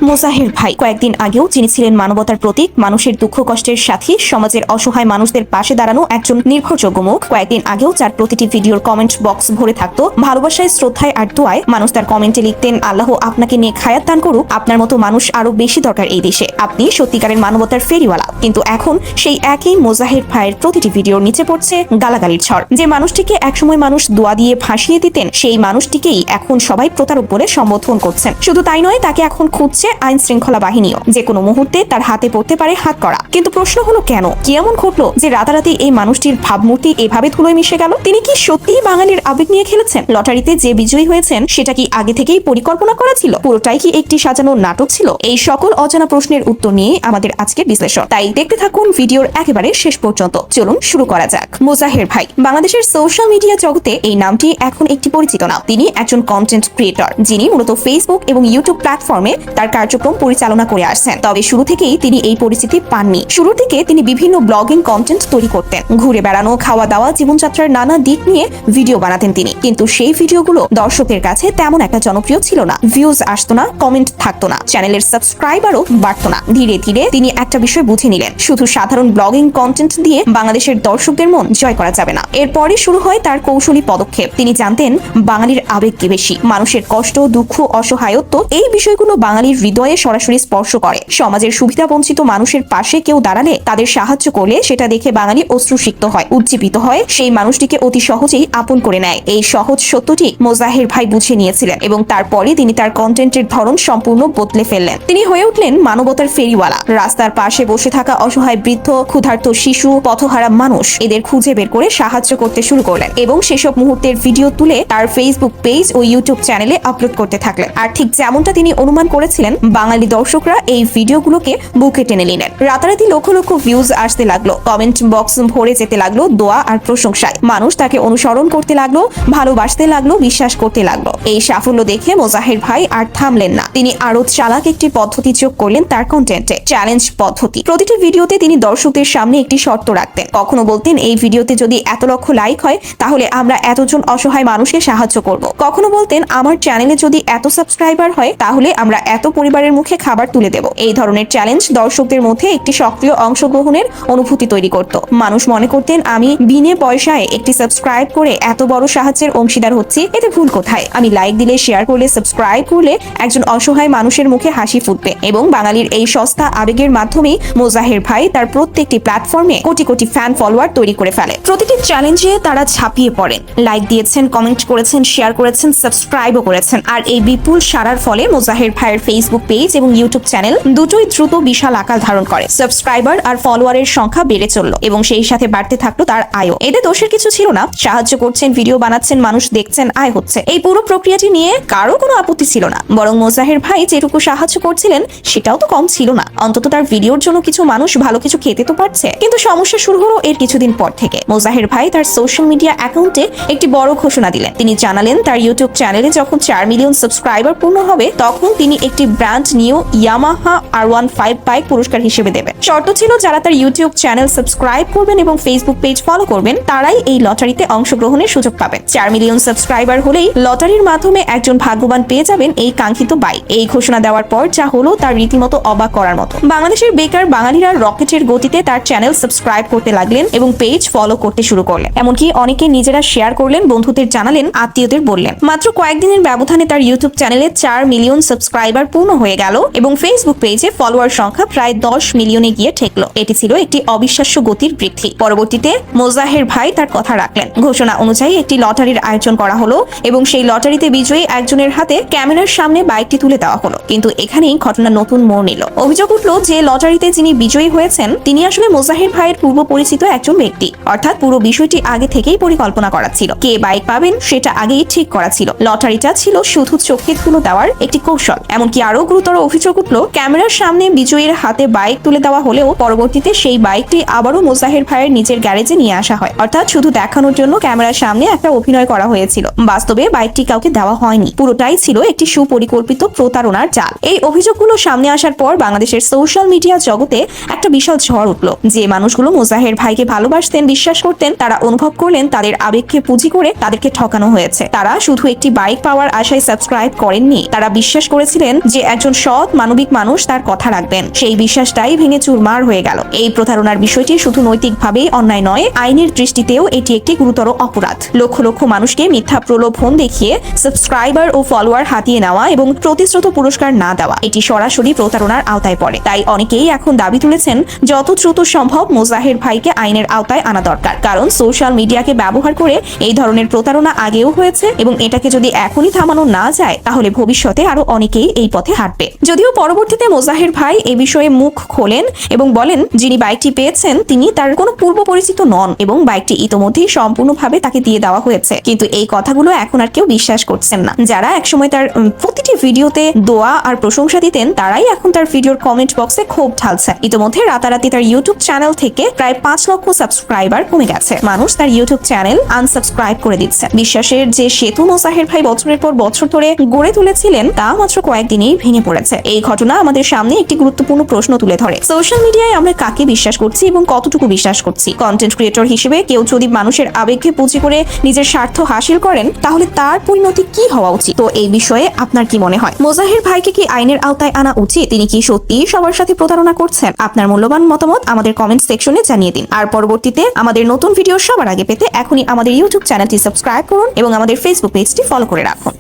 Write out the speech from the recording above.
মোজাহের ভাই কয়েকদিন আগেও যিনি ছিলেন মানবতার প্রতীক, মানুষের দুঃখ কষ্টের সাথী, সমাজের অসহায় মানুষদের পাশে দাঁড়ানো একজন নির্ভরযোগ্য মুখ, কয়েকদিন আগেও যার প্রতিটি ভিডিওর কমেন্ট বক্স ভরে থাকতো ভালোবাসায়, শ্রদ্ধায় আর দোয়ায়। মানুষ তার কমেন্টে লিখতেন, আল্লাহ আপনাকে নিয়ে খায়াত দান করুক, আপনার মতো মানুষ আরো বেশি দরকার এই দেশে, আপনি সত্যিকারের মানবতার ফেরিওয়ালা। কিন্তু এখন সেই একই মোজাহের ভাইয়ের প্রতিটি ভিডিওর নিচে পড়ছে গালাগালির ঝড়। যে মানুষটিকে একসময় মানুষ দোয়া দিয়ে ভাসিয়ে দিতেন, সেই মানুষটিকেই এখন সবাই প্রতারক বলে সম্বোধন করছেন। শুধু তাই নয়, তাকে এখন খুঁজছে আইন শৃঙ্খলা বাহিনীও। যে কোনো মুহূর্তে তার হাতে পড়তে পারে হাত করা। কিন্তু প্রশ্ন হলো, কেন, কি এমন ঘটলো যে রাতারাতি এই মানুষটির ভাবমূর্তি এভাবে ধুলোয় মিশে গেল? তিনি কি সত্যিই বাঙালির আবেগ নিয়ে খেলেছেন? লটারিতে যে বিজয়ী হয়েছেন সেটা কি আগে থেকেই পরিকল্পনা করা ছিল? পুরোটাই কি একটি সাজানো নাটক ছিল? এই সকল অজানা প্রশ্নের উত্তর নিয়ে আমাদের আজকের বিশ্লেষণ। তাই দেখতে থাকুন ভিডিওর একেবারে শেষ পর্যন্ত। চলুন শুরু করা যাক। মোজাহের ভাই বাংলাদেশের সোশ্যাল মিডিয়া জগতে এই নামটি এখন একটি পরিচিত নাম। তিনি একজন কন্টেন্ট ক্রিয়েটর, যিনি মূলত ফেসবুক এবং ইউটিউব প্ল্যাটফর্মে তার কার্যক্রম পরিচালনা করে আসছেন। তবে শুরু থেকেই তিনি এই পরিচিতি পাননি। শুরুর দিকে তিনি বিভিন্ন ব্লগিং কন্টেন্ট তৈরি করতেন, ঘুরে বেড়ানো, খাওয়া দাওয়া, জীবনযাত্রার নানা দিক নিয়ে ভিডিও বানাতেন তিনি। কিন্তু সেই ভিডিওগুলো দর্শকের কাছে তেমন একটা জনপ্রিয় ছিল না, ভিউজ আসতো না, কমেন্ট থাকতো না, চ্যানেলের সাবস্ক্রাইবারও বাড়তো না। ধীরে ধীরে তিনি একটা বিষয় বুঝে নিলেন, শুধু সাধারণ ব্লগিং কন্টেন্ট দিয়ে বাংলাদেশের দর্শকদের মন জয় করা যাবে না। এরপরে শুরু হয় তার কৌশলী পদক্ষেপ। তিনি জানতেন বাঙালির আবেগ কি বেশি, মানুষের কষ্ট, দুঃখ, অসহায়ত্ব, এই বিষয়গুলো বাঙালির হৃদয়ে সরাসরি স্পর্শ করে। সমাজের সুবিধা বঞ্চিত মানুষের পাশে কেউ দাঁড়ালে, তাদের সাহায্য করলে, সেটা দেখে বাঙালি অশ্রুসিক্ত হয়, উজ্জীবিত হয়, সেই মানুষটিকে অতি সহজেই আপন করে নেয়। এই সহজ সত্যটি মোজাহের ভাই বুঝে নিয়েছিলেন এবং তারপরে তিনি তার কন্টেন্টের ধরন সম্পূর্ণ বদলে ফেললেন। তিনি হয়ে উঠলেন মানবতার ফেরিওয়ালা। রাস্তার পাশে বসে থাকা অসহায় বৃদ্ধ, ক্ষুধার্ত শিশু, পথহারা মানুষ, এদের খুঁজে বের করে সাহায্য করতে শুরু করলেন এবং সেসব মুহূর্তের ভিডিও তুলে তার ফেসবুক পেজ ও ইউটিউব চ্যানেলে আপলোড করতে থাকলেন। আর ঠিক যেমনটা তিনি অনুমান করেছিলেন, বাঙালি দর্শকরা এই ভিডিওগুলোকে বুকে টেনে নিলেন। রাতারাতি লক্ষ লক্ষ ভিউজ আসতে লাগলো, কমেন্ট বক্স ভরে যেতে লাগলো দোয়া আর প্রশংসায়। মানুষ তাকে অনুসরণ করতে লাগলো, ভালোবাসতে লাগলো, বিশ্বাস করতে লাগলো। এই সাফল্য দেখে মোজাহের ভাই আর থামলেন না। তিনি আরো চালাক একটি পদ্ধতি যোগ করলেন তার কন্টেন্টে, চ্যালেঞ্জ পদ্ধতি। প্রতিটি ভিডিওতে তিনি দর্শকদের সামনে একটি শর্ত রাখতেন। কখনো বলতেন, এই ভিডিওতে যদি এত লক্ষ লাইক হয় তাহলে আমরা এতজন অসহায় মানুষকে সাহায্য করব। কখনো বলতেন, আমার চ্যানেলে যদি এত সাবস্ক্রাইবার হয় তাহলে আমরা এত পরিবারের মুখে খাবার তুলে দেব। এই ধরনের চ্যালেঞ্জ দর্শকদের মধ্যে একটি সক্রিয় অংশগ্রহণের অনুভূতি তৈরি করত। মানুষ মনে করতেন, আমি বিনে পয়সায় একটি সাবস্ক্রাইব করে এত বড় সাহায্যের অংশীদার হচ্ছি, এতে ভুল কোথায়? আমি লাইক দিলে, শেয়ার করলে, সাবস্ক্রাইব করলে একজন অসহায় মানুষের মুখে হাসি ফুটবে। এবং বাঙালির এই সস্তা আবেগের মাধ্যমেই মোজাহের ভাই তার প্রত্যেকটি প্ল্যাটফর্মে কোটি কোটি ফ্যান ফলোয়ার তৈরি করে ফেলে। প্রতিটি চ্যালেঞ্জে তারা ঝাঁপিয়ে পড়েন, লাইক দিয়েছেন, কমেন্ট করেছেন, শেয়ার করেছেন, সাবস্ক্রাইবও করেছেন। আর এই বিপুল সাড়ার ফলে মোজাহের ভাইয়ের ফেসবুক পেজ এবং ইউটিউব চ্যানেল দুটোই দ্রুত বিশাল আকার ধারণ করে। সাবস্ক্রাইবার আর ফলোয়ারের সংখ্যা বেড়ে চলল এবং সেই সাথে বাড়তে থাকলো তার আয়ও। এতে দোষের কিছু ছিল না, সাহায্য করছেন, ভিডিও বানাচ্ছেন, মানুষ দেখছেন, আয় হচ্ছে। এই পুরো প্রক্রিয়াটি নিয়ে কারো কোনো আপত্তি ছিল না, বরং মোজাহের ভাই যেটুকু সাহায্য করছিলেন সেটাও তো কম ছিল না। অন্তত তার ভিডিওর জন্য কিছু মানুষ ভালো কিছু খেতে তো পারছে। কিন্তু সমস্যা শুরু হলো এর কিছুদিন পর থেকে। মোজাহের ভাই তার সোশ্যাল মিডিয়া অ্যাকাউন্টে একটি বড় ঘোষণা দিলেন। তিনি জানালেন, তার ইউটিউব চ্যানেলে যখন 4 মিলিয়ন সাবস্ক্রাইবার পূর্ণ হবে তখন তিনি একটি brand new Yamaha R15 bike পুরস্কার হিসেবে দেবেন। শর্ত ছিল, যারা তার ইউটিউব চ্যানেল সাবস্ক্রাইব করবেন এবং ফেসবুক পেজ ফলো করবেন তারাই এই লটারিতে অংশগ্রহণের সুযোগ পাবেন। 4 মিলিয়ন সাবস্ক্রাইবার হলেই লটারির মাধ্যমে একজন ভাগ্যবান পেয়ে যাবেন এই কাঙ্ক্ষিত বাইক। এই ঘোষণা দেওয়ার পর যা হলো তার রীতিমতো অবাক করার মতো। বাংলাদেশের বেকার বাঙালিরা রকেটের গতিতে তার চ্যানেল সাবস্ক্রাইব করতে লাগলেন এবং পেজ ফলো করতে শুরু করলেন। এমনকি অনেকে নিজেরা শেয়ার করলেন, বন্ধুদের জানালেন, আত্মীয়দের বললেন। মাত্র কয়েকদিনের ব্যবধানে তার ইউটিউব চ্যানেলে 4 মিলিয়ন সাবস্ক্রাইবার পূর্ণ হয়ে গেল এবং ফেসবুক পেজে ফলোয়ার সংখ্যা প্রায় 10 মিলিয়নে গিয়ে ঠেকল। এটি ছিল একটি অবিশ্বাস্য গতির বৃদ্ধি। পরবর্তীতে মোজাহের ভাই তার কথা রাখলেন। ঘোষণা অনুযায়ী একটি লটারির আয়োজন করা হলো এবং সেই লটারিতে বিজয়ী একজনের হাতে ক্যামেরার সামনে বাইকটি তুলে দেওয়া হলো। কিন্তু এখানেই ঘটনা নতুন মোড় নিল। অভিযোগ উঠল যে লটারিতে যিনি বিজয়ী হয়েছেন তিনি আসলে মোজাহের ভাইয়ের পূর্ব পরিচিত একজন ব্যক্তি। অর্থাৎ পুরো বিষয়টি আগে থেকেই পরিকল্পনা করা ছিল। কে বাইক পাবেন সেটা আগেই ঠিক করা ছিল। লটারিটা ছিল শুধু চোখে ধুলো দেওয়ার একটি কৌশল। এমনকি আরো গুরুতর অভিযোগ উঠল, ক্যামেরার সামনে বিজয়ীর হাতে বাইক তুলে দেওয়া হলেও পরবর্তীতে সেই বাইকটি আবারও মোজাহের ভাইয়ের নিজের গ্যারেজে নিয়ে আসা হয়। অর্থাৎ শুধু দেখানোর জন্য ক্যামেরার সামনে একটা অভিনয় করা হয়েছিল। বাস্তবে বাইকটি কাউকে দেওয়া হয়নি, পুরোটাই ছিল একটি সুপরিকল্পিত প্রতারণার জাল। এই অভিযোগগুলো সামনে আসার পর বাংলাদেশের সোশ্যাল মিডিয়া জগতে একটা বিশাল ঝড় উঠল। যে মানুষগুলো মোজাহের ভাইকে ভালোবাসতেন, বিশ্বাস করতেন, তারা অনুভব করলেন তাদের আবেগকে পুঁজি করে তাদেরকে ঠকানো হয়েছে। তারা শুধু একটি বাইক পাওয়ার আশায় সাবস্ক্রাইব করেননি, তারা বিশ্বাস করেছিলেন যে একজন সৎ মানবিক মানুষ তার কথা রাখবেন, সেই বিশ্বাসটাই ভেঙে চুরমার হয়ে গেল। এই প্রতারণার বিষয়টি শুধু নৈতিকভাবেই অন্যায় নয়, আইনের দৃষ্টিতেও এটি একটি গুরুতর অপরাধ। লক্ষ লক্ষ মানুষকে মিথ্যা প্রলোভন দেখিয়ে সাবস্ক্রাইবার ও ফলোয়ার হাতিয়ে নেওয়া এবং প্রতিশ্রুত পুরস্কার না দেওয়া এটি সরাসরি প্রতারণার আওতায় পড়ে। তাই অনেকেই এখন দাবি তুলেছেন যত দ্রুত সম্ভব মোজাহের ভাইকে আইনের আওতায় আনা দরকার, কারণ সোশ্যাল মিডিয়াকে ব্যবহার করে এই ধরনের প্রতারণা আগেও হয়েছে এবং এটাকে যদি এখনই থামানো না যায় তাহলে ভবিষ্যতে আরো অনেকেই এই পথে হাঁটবে। যদিও পরবর্তীতে মোজাহের ভাই এ বিষয়ে মুখ খোলেন এবং বলেন যিনি বাইকটি পেয়েছেন তিনি তার কোনো পূর্ব পরিচিত নন এবং বাইকটি ইতোমধ্যেই সম্পূর্ণভাবে তাকে দিয়ে দেওয়া হয়েছে। কিন্তু এই কথাগুলো এখন আর কেউ বিশ্বাস করছেন না। যারা একসময় তার প্রতিটি ভিডিওতে দোয়া আর প্রশংসা দিতেন তারাই এখন তার ভিডিওর কমেন্ট বক্সে ক্ষোভ ঢালছে। ইতোমধ্যে রাতারাতি তার ইউটিউব চ্যানেল থেকে প্রায় 5 লক্ষ সাবস্ক্রাইবার কমে গেছে। মানুষ তার ইউটিউব চ্যানেল আনসাবস্ক্রাইব করে দিচ্ছে। বিশ্বাসের যে সেতু মোজাহের ভাই বছরের পর বছর ধরে গড়ে তুলেছিলেন তা মাত্র কয়েকদিনেই ভেঙে পড়েছে। এই ঘটনা আমাদের সামনে একটি গুরুত্বপূর্ণ প্রশ্ন তুলে ধরে, সোশ্যাল মিডিয়ায় আমরা কাকে বিশ্বাস করছি এবং কতটুকু বিশ্বাস করছি। কন্টেন্ট ক্রিয়েটর হিসেবে কেউ যদি মানুষের আবেগকে পুঁজি করে নিজের স্বার্থ হাসিল করেন তাহলে তার পরিণতি কি হওয়া উচিত? তো এই বিষয়ে আপনার কি মনে হয়? মোজাহের ভাইকে কি আইনের আওতায় আনা উচিত? তিনি কি সত্যিই সবার সাথে প্রতারণা করছেন? আপনার মূল্যবান মতামত আমাদের কমেন্ট সেকশনে জানিয়ে দিন। আর পরবর্তীতে আমাদের নতুন ভিডিও সবার আগে পেতে এখনই আমাদের ইউটিউব চ্যানেলটি সাবস্ক্রাইব করুন এবং আমাদের ফেসবুক পেজটি ফলো করে রাখুন।